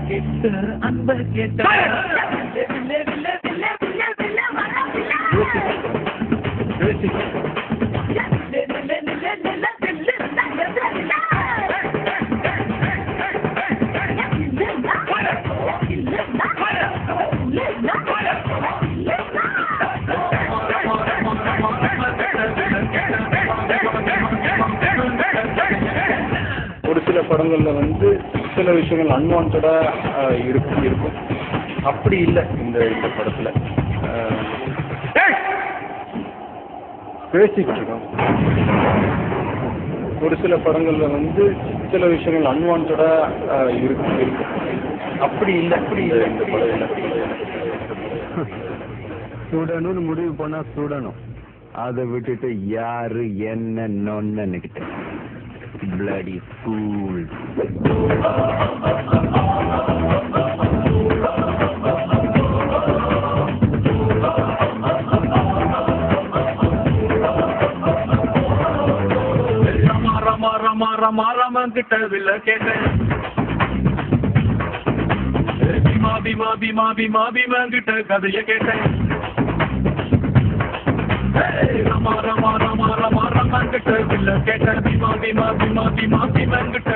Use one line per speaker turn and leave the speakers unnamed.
கிட்ட அன்ப கேட்ட
ஒரு சில படங்கள்ல வந்து சில விஷயங்கள் அன்வான்டா இருக்கும். அப்படி இல்லை இந்த படத்துல. பேசிக்கிட்டு இருக்கோம். ஒரு சில படங்கள்ல வந்து சில விஷயங்கள் அன்வான்டா இருக்கும். அப்படி இல்லை இந்த படத்துல.
சுடணும்னு முடிவு பண்ணா சுடணும். அதை விட்டுட்டு யாரு என்ன நொன்னுக்கிட்ட bloody fool.
ரமா கிட்ட வில்ல கேட்டேன். பீமா கிட்ட கதைய கேட்டேன். ரமா கிட்ட வில்ல கேட்டேன். பீமா கிட்ட